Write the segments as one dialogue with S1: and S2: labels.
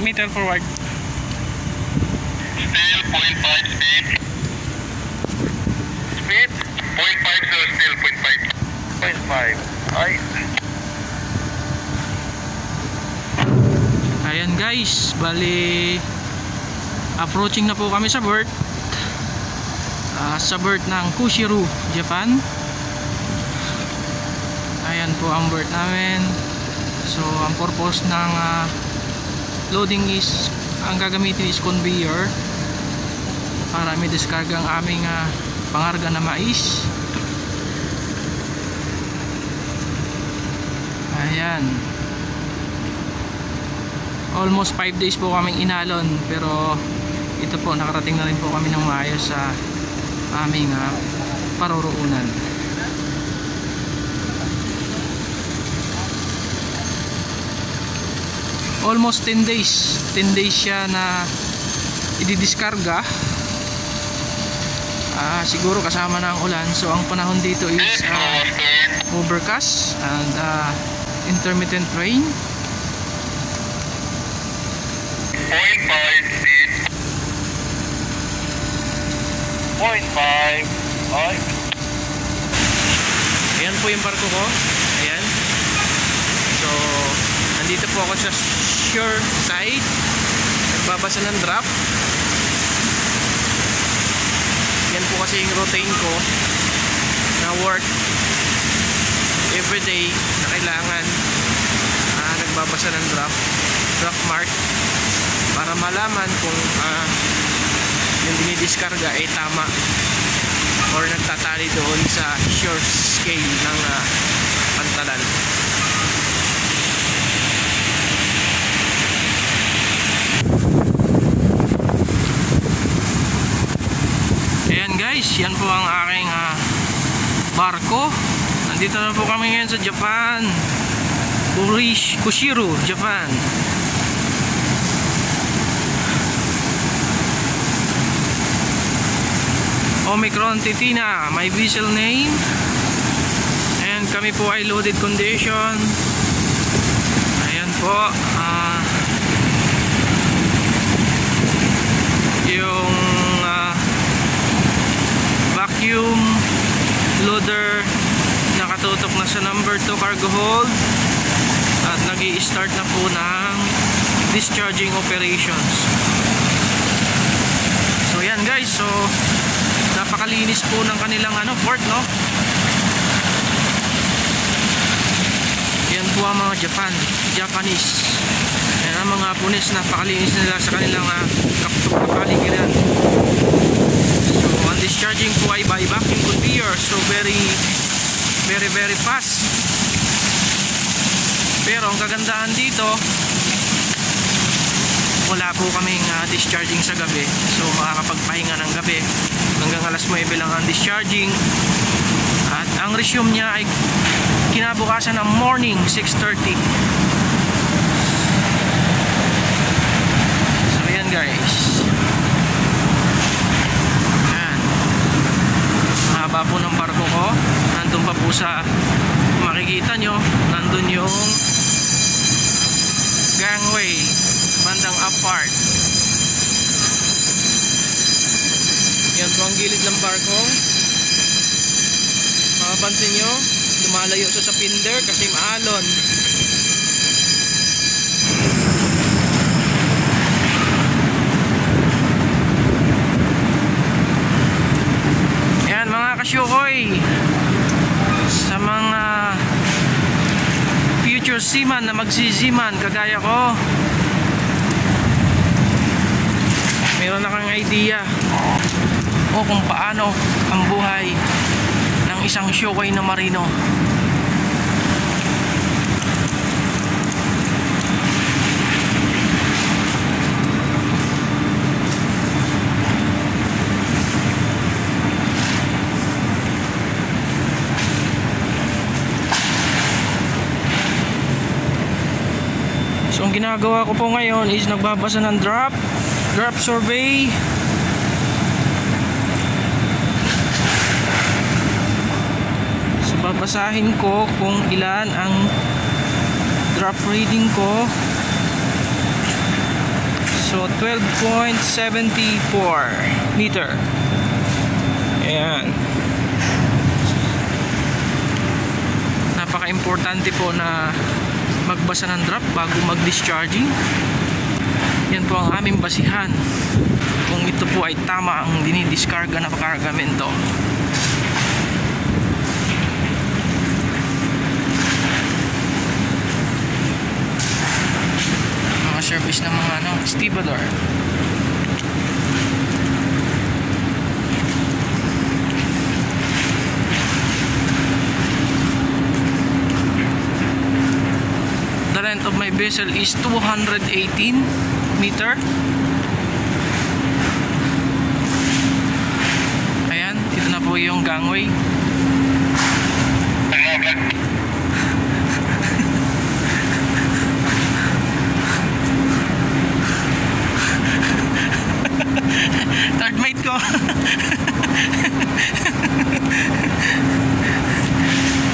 S1: meter forward.
S2: Still 0.5 speed. Speed 0.5 so still 0.5. 0.5. Ay.
S1: Ayan guys, bali approaching na po kami sa berth. Sa berth ng Kushiru, Japan. Ayan po ang berth namin. So ang purpose ng loading is, ang gagamitin is conveyor para may diskarga ang aming pangarga na mais. Ayan, almost 5 days po kaming inalon, pero ito po, nakarating na rin po kami ng maayos sa aming paroroonan. Almost 10 days siya na ididiskarga. Siguro kasama na ang ulan. So ang panahon dito is overcast and intermittent rain.
S2: 0.5 speed. 0.5. Ay.
S1: Ayan po yung barko ko. Ayan. So nandito po ako sa shore side. Nagbabasa ng drop. Yan po kasi yung routine ko na work everyday na kailangan nagbabasa ng drop mark para malaman kung yung dinidiskarga ay tama or nagtatali doon sa shore scale ng pantalan. Ayan guys, yan po ang aking barko. Nandito na po kami ngayon sa Japan, Kushiru, Japan. Omicron Titina, my vessel name. And kami po ay loaded condition. Ayan po, yung vacuum loader nakatutok na sa number 2 cargo hold at nag-i-start na po ng discharging operations. So yan guys, so napakalinis po ng kanilang port, no? Yan po ang mga Japanese. Yan ang mga punis, napakalinis nila sa kanilang kapaligiran. So ang discharging po ay by vacuum conveyor, so very fast. Pero ang kagandahan dito, wala po kaming discharging sa gabi. So makakapagpahinga ng gabi hanggang alas 9 lang ang discharging. At ang resume niya ay kinabukasan ng morning 6:30. So yan guys, yan, haba po ng barko ko. Nandun pa po sa, makikita nyo, nandun yung gangway bandang apart. Yan po ang gilid ng barko. Mapapansin nyo, lumalayo sa pinder kasi maalon. Yan mga kasyukoy, sa mga future seaman na magsiziman kagaya ko, meron na kang idea o kung paano ang buhay ng isang syokay na marino. So ang ginagawa ko po ngayon is nagbabasa ng drop survey. So babasahin ko kung ilan ang drop reading ko So 12.74 meter. Ayan. Napaka-importante po na magbasa ng drop bago mag-discharging. Yan po ang aming basihan kung ito po ay tama ang dinidiskarga na kargamento. Mga service ng mga stevedore. The length of my vessel is 218 meter. Ayan, ito na po yung gangway. Third mate ko.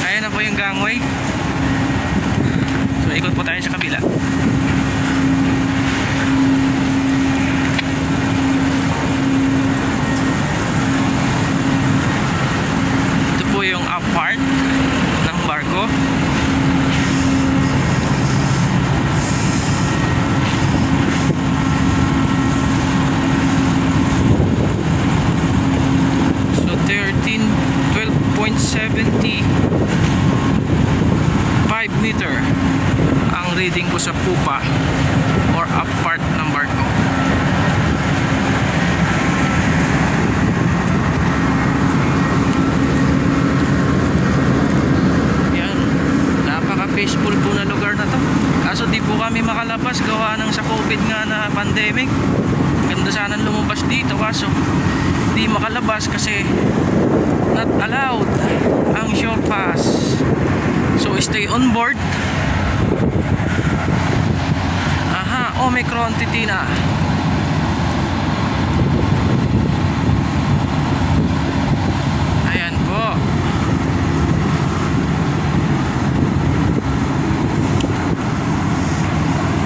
S1: Ayan na po yung gangway. So ikot po tayo sa kabila. Ito po yung up part ng barko. So 12.75 meter ang reading ko sa pupa or up part ng barko. Yan, napaka-peaceful po na lugar na to. Kaso di po kami makalabas gawa ng sa COVID nga na pandemic. Ganda sana lumabas dito kaso di makalabas kasi not allowed ang shore pass. So stay on board. Aha, Omicron Titina. Ayan po.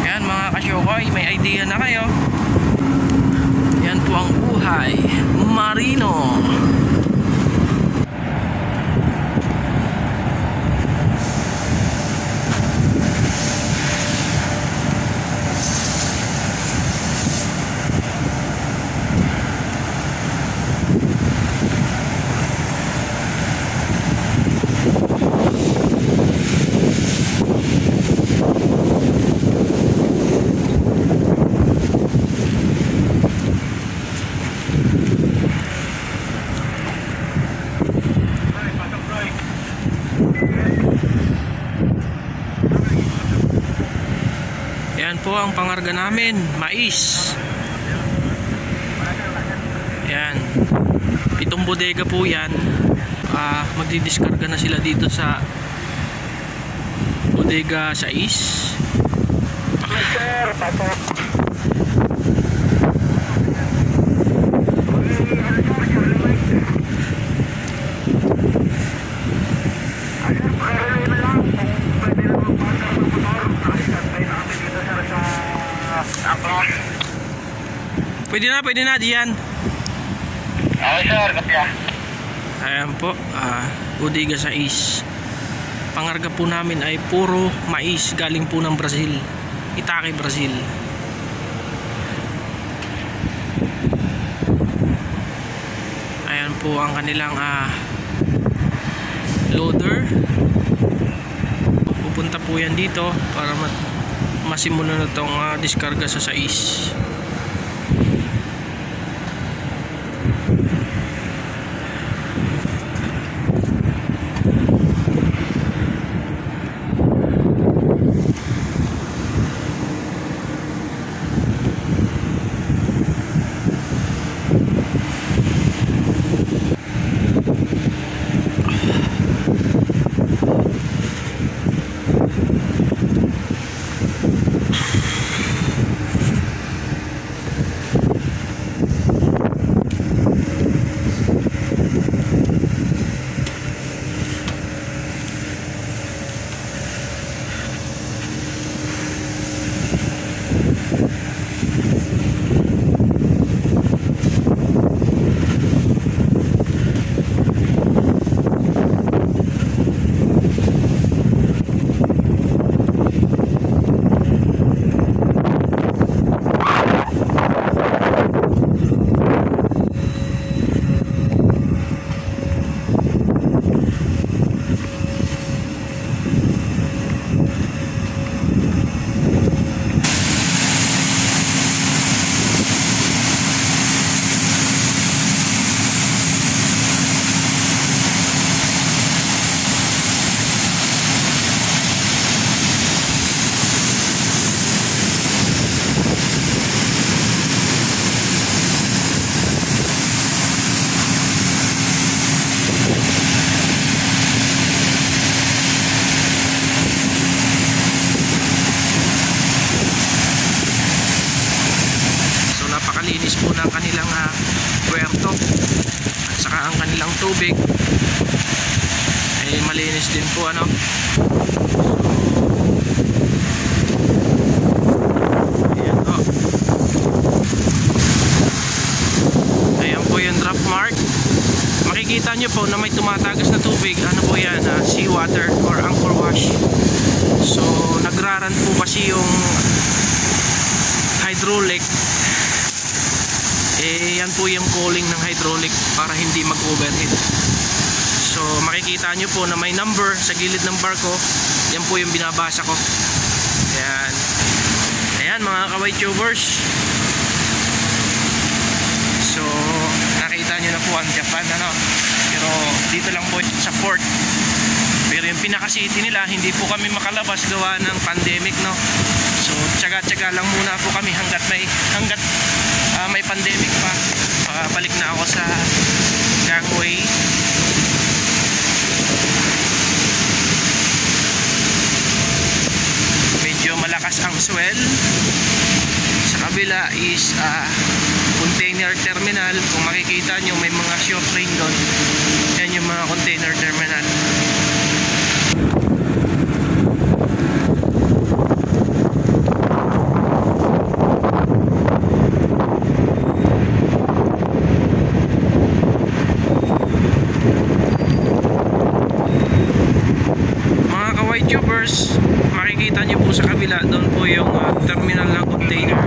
S1: Ayan mga kasyokoy, may idea na kayo. Yan po ang buhay marino. Yan po ang pangarga namin, mais. Yan, 7 bodega po yan. Magdidiskarga na sila dito sa bodega 6. Pwede na diyan.
S2: Okay sir, kapya.
S1: Ayan po, bodega 6. Pangarga po namin ay puro mais, galing po ng Brazil, Itaqui, Brazil. Ayan po ang kanilang loader. Pupunta po yan dito para masimulan na itong diskarga sa 6. puwerto. At saka ang kanilang tubig ay malinis din po, ano. Ayan po. Ayan po yung drop mark. Makikita nyo po na may tumatagas na tubig. Ano po yan? Seawater or anchor wash. So nagraran po kasi yung hydraulic. Yan po yung cooling ng hydraulic para hindi mag-overheat. So makikita nyo po na may number sa gilid ng barko. Yan po yung binabasa ko. Ayan. Ayan mga kaway tubers. So nakita nyo na po ang Japan, ano. Pero dito lang po sa port. Pero yung pinaka-city nila, hindi po kami makalabas gawa ng pandemic, no. So tsaga-tsaga lang muna po kami hanggat may pandemic pa. Balik na ako sa gangway. Medyo malakas ang swell. Sa kabila is container terminal. Kung makikita nyo, may mga short train doon. Yan yung mga container terminal. Mga kaway tubers, makikita nyo po sa kabila, doon po yung terminal ng container.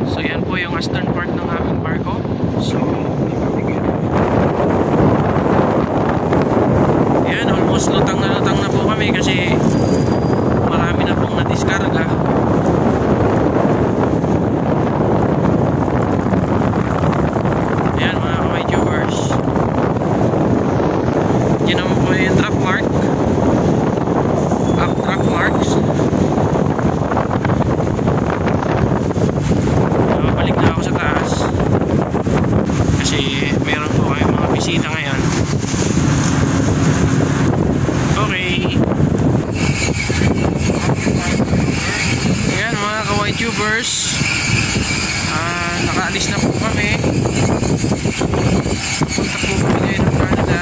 S1: So yan po yung western part ng aming barko. So yan, almost lutang na po kami kasi marami na pong nadiskarga. Ayan mga kaway tubers, yun naman po yung drop mark, drop marks. Balik na ako sa taas kasi meron po kayong mga bisita ngayon. Okay. Ayan mga kaway tubers, nakaalis na po kami. Punta po kami ngayon ng Canada.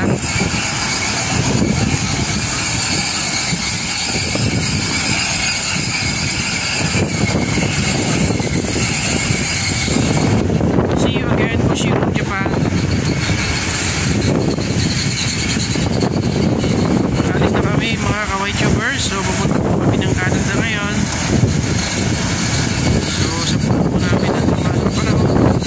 S1: See you again, Bushiro, Japan. Nakaalis na kami mga kaway tubers. So pupunta po kami ng Canada ngayon. So sa po namin ang tumalong panahon,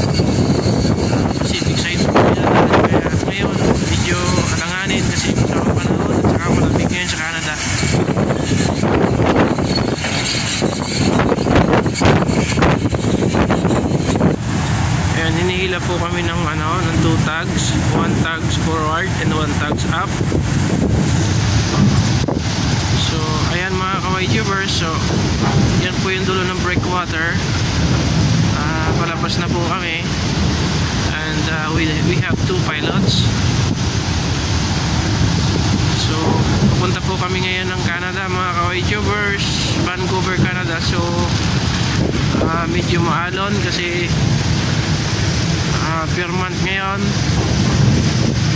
S1: Pacific side po nila. Kaya ngayon medyo alanganin kasi masarap panahon at saka malamig ngayon sa Canada. Ayan, hinihila po kami ng ng 2 tags, 1 tags forward and 1 tags up. So ayan mga kaway tubers, so yan po yung dulo ng breakwater. Palabas na po kami and we have 2 pilots. So pupunta po kami ngayon ng Canada mga kaway tubers, Vancouver, Canada. So medyo maalon kasi per month ngayon.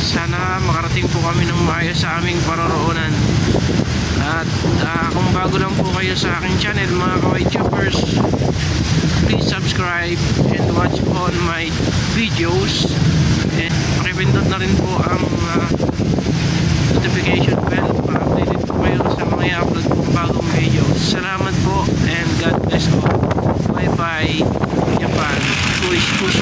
S1: Sana makarating po kami ng maayos sa aming paroroonan. At kung bago lang po kayo sa aking channel mga kaway tubers, please subscribe and watch all my videos. Pakipindot na rin po ang notification bell para updated po kayo sa mga i-upload po bagong videos. Salamat po and God bless all. Bye bye Japan. Push